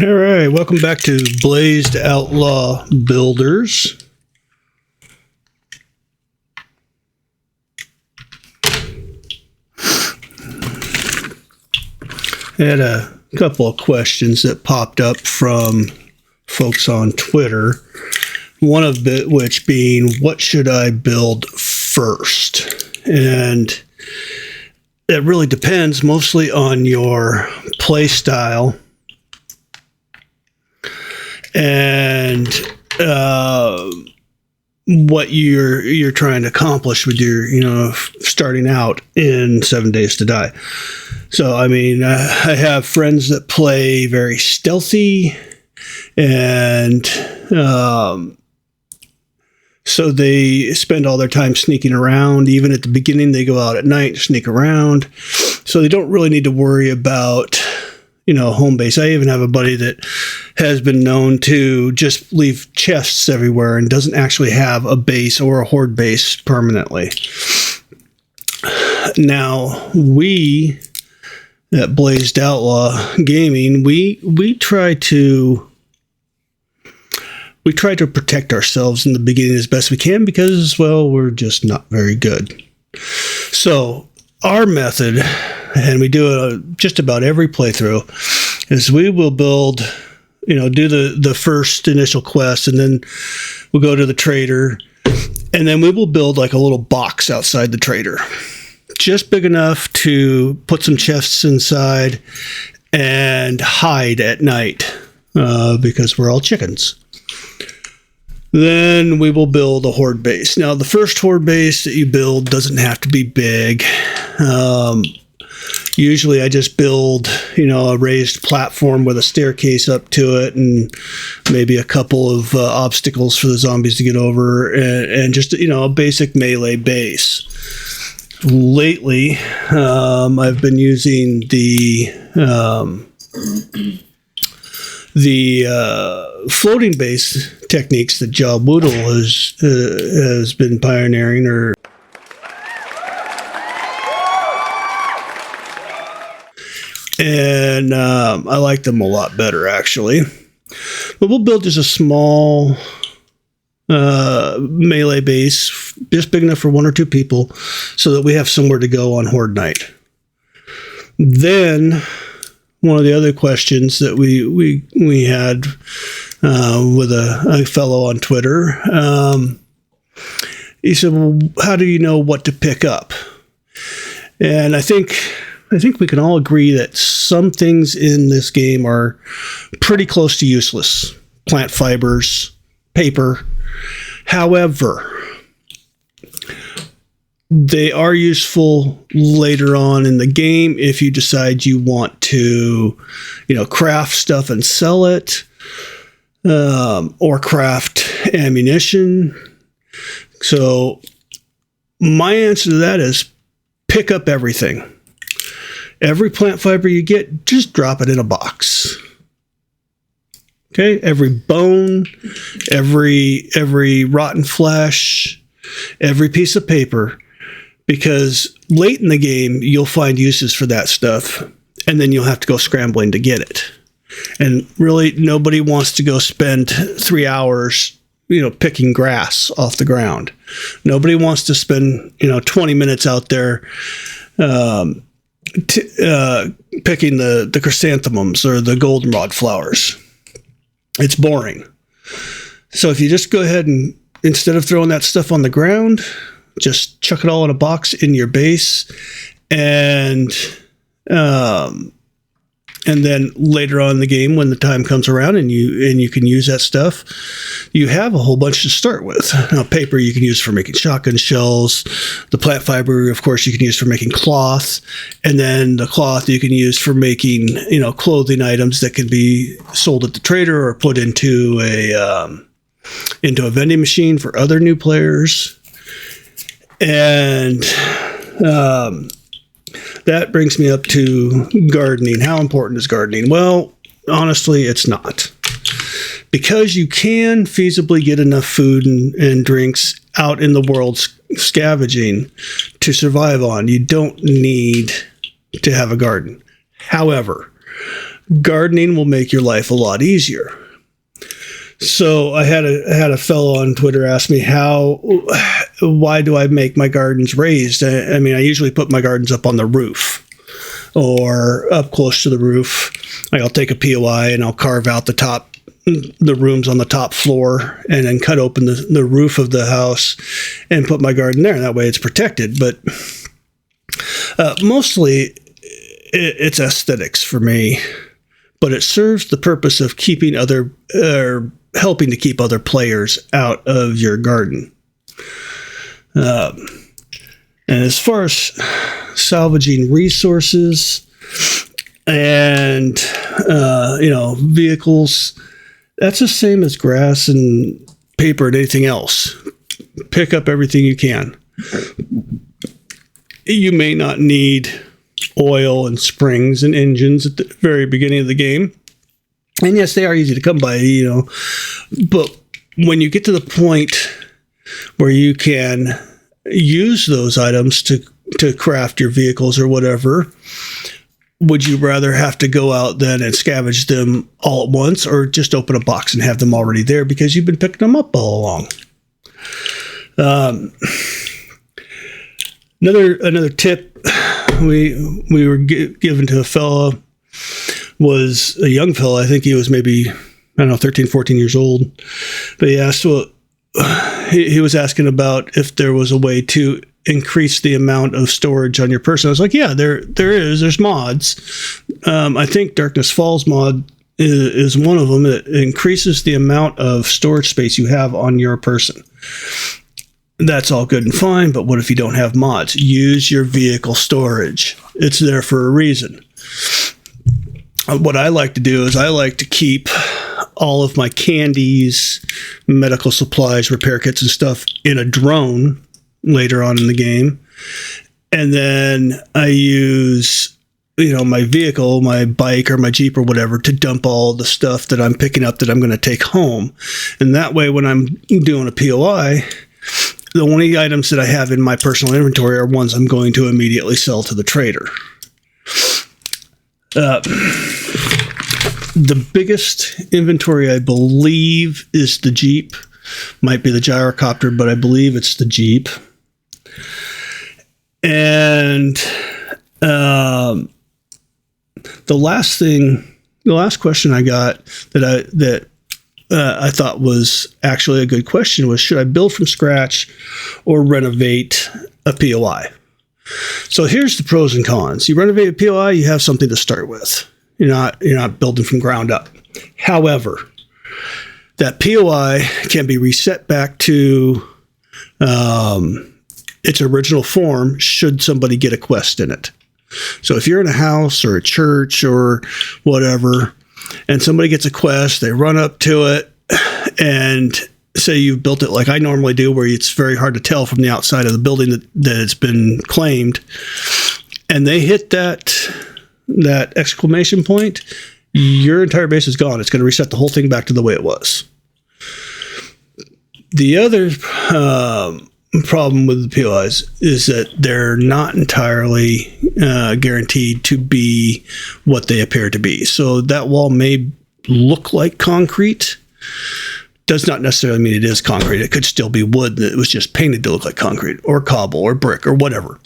All right, welcome back to Blazed Outlaw Builders. I had a couple of questions that popped up from folks on Twitter. One of which being, what should I build first? And it really depends mostly on your play style and what you're trying to accomplish with your, starting out in 7 Days to Die. So, I mean, I have friends that play very stealthy, and so they spend all their time sneaking around. Even at the beginning, they go out at night, sneak around. So they don't really need to worry about, home base. I even have a buddy that has been known to just leave chests everywhere and doesn't actually have a base or a horde base permanently. Now, we at Blazed Outlaw Gaming, we try to protect ourselves in the beginning as best we can because, well, we're just not very good. So our method, and we do it just about every playthrough, is we will build, do the first initial quest, and then we'll go to the trader, and then we will build like a little box outside the trader, just big enough to put some chests inside and hide at night because we're all chickens. Then we will build a horde base. Now, the first horde base that you build doesn't have to be big. Usually I just build, a raised platform with a staircase up to it and maybe a couple of obstacles for the zombies to get over and just, a basic melee base. Lately, I've been using the floating base techniques that Job Woodle has been pioneering, and I like them a lot better, actually. But we'll build just a small melee base, just big enough for one or two people, so that we have somewhere to go on Horde Night. Then one of the other questions that we had with a fellow on Twitter, he said, well, how do you know what to pick up? And I think we can all agree that some things in this game are pretty close to useless. Plant fibers, paper. However, they are useful later on in the game if you decide you want to, craft stuff and sell it, or craft ammunition. So my answer to that is pick up everything. Every plant fiber you get, just drop it in a box. Okay? Every bone, every rotten flesh, every piece of paper. Because late in the game, you'll find uses for that stuff, and then you'll have to go scrambling to get it. And really, nobody wants to go spend 3 hours, picking grass off the ground. Nobody wants to spend, 20 minutes out there picking the chrysanthemums or the goldenrod flowers. It's boring. So if you just go ahead and, instead of throwing that stuff on the ground, just chuck it all in a box in your base, and then later on in the game, when the time comes around and you can use that stuff, you have a whole bunch to start with. Now, paper you can use for making shotgun shells. The plant fiber, of course, you can use for making cloth, and then the cloth you can use for making clothing items that can be sold at the trader or put into a vending machine for other new players. And that brings me up to gardening. How important is gardening? Well, honestly, it's not. Because you can feasibly get enough food and drinks out in the world scavenging to survive on, you don't need to have a garden. However, gardening will make your life a lot easier. So I had a fellow on Twitter ask me why do I make my gardens raised? I mean, I usually put my gardens up on the roof or up close to the roof. Like I'll take a POI and I'll carve out the rooms on the top floor and then cut open the roof of the house and put my garden there. That way it's protected. But mostly it's aesthetics for me, but it serves the purpose of helping to keep other players out of your garden. And as far as salvaging resources and, vehicles, that's the same as grass and paper and anything else. Pick up everything you can. You may not need oil and springs and engines at the very beginning of the game. And yes, they are easy to come by, but when you get to the point where you can use those items to craft your vehicles or whatever, would you rather have to go out then and scavenge them all at once, or just open a box and have them already there because you've been picking them up all along? Another tip we were given to a fellow was a young fellow. I think he was maybe, 13, 14 years old. But he asked, he was asking about if there was a way to increase the amount of storage on your person. I was like, yeah, there is. There's mods. I think Darkness Falls mod is one of them. It increases the amount of storage space you have on your person. That's all good and fine, but what if you don't have mods? Use your vehicle storage. It's there for a reason. What I like to do is I like to keep all of my candies, medical supplies, repair kits and stuff in a drone later on in the game. And then I use, my vehicle, my bike or my Jeep or whatever, to dump all the stuff that I'm picking up that I'm going to take home. And that way, when I'm doing a POI, the only items that I have in my personal inventory are ones I'm going to immediately sell to the trader. The biggest inventory, I believe, is the Jeep. Might be the gyrocopter, but I believe it's the Jeep. And the last question I got that I thought was actually a good question was, should I build from scratch or renovate a POI? So here's the pros and cons. You renovate a POI, you have something to start with. You're not building from ground up. However, that POI can be reset back to its original form should somebody get a quest in it. So if you're in a house or a church or whatever, and somebody gets a quest, they run up to it and say you've built it like I normally do, where it's very hard to tell from the outside of the building that it's been claimed, and they hit that exclamation point, your entire base is gone. It's going to reset the whole thing back to the way it was. The other problem with the POIs is that they're not entirely guaranteed to be what they appear to be. So that wall may look like concrete. Does not necessarily mean it is concrete. It could still be wood that was just painted to look like concrete, or cobble, or brick, or whatever.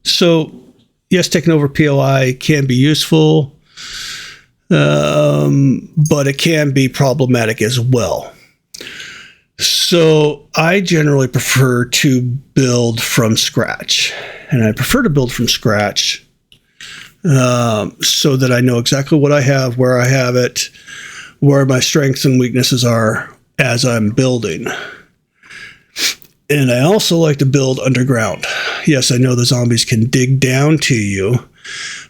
So, yes, taking over POI can be useful, but it can be problematic as well. So I generally prefer to build from scratch, and I prefer to build from scratch so that I know exactly what I have, where I have it, where my strengths and weaknesses are as I'm building. And I also like to build underground. Yes, I know the zombies can dig down to you,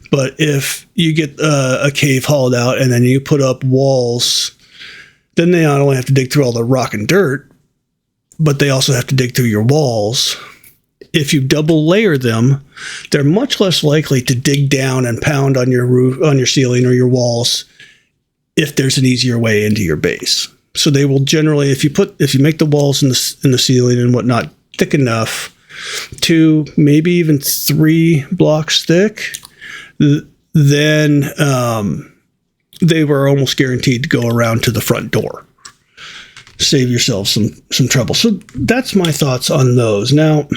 but if you get a cave hauled out and then you put up walls, then they not only have to dig through all the rock and dirt, but they also have to dig through your walls. If you double layer them, they're much less likely to dig down and pound on your roof, on your ceiling or your walls, if there's an easier way into your base. So they will generally, if you make the walls in the ceiling and whatnot thick enough, 2, maybe even 3 blocks thick, then they were almost guaranteed to go around to the front door. Save yourself some trouble. So that's my thoughts on those. Now,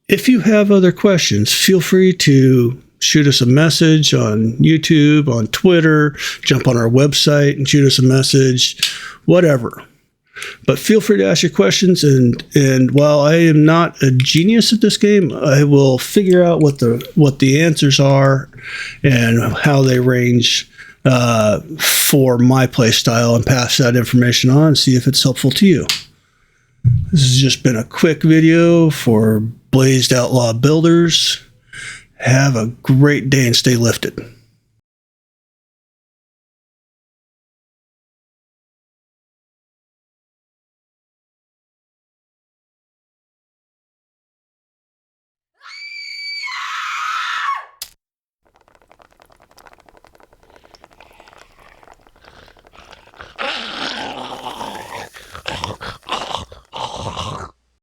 if you have other questions, feel free to shoot us a message on YouTube, on Twitter, jump on our website and shoot us a message, whatever. But feel free to ask your questions, and while I am not a genius at this game, I will figure out what the answers are and how they range for my play style, and pass that information on and see if it's helpful to you. This has just been a quick video for Blazed Outlaw Builders. Have a great day and stay lifted.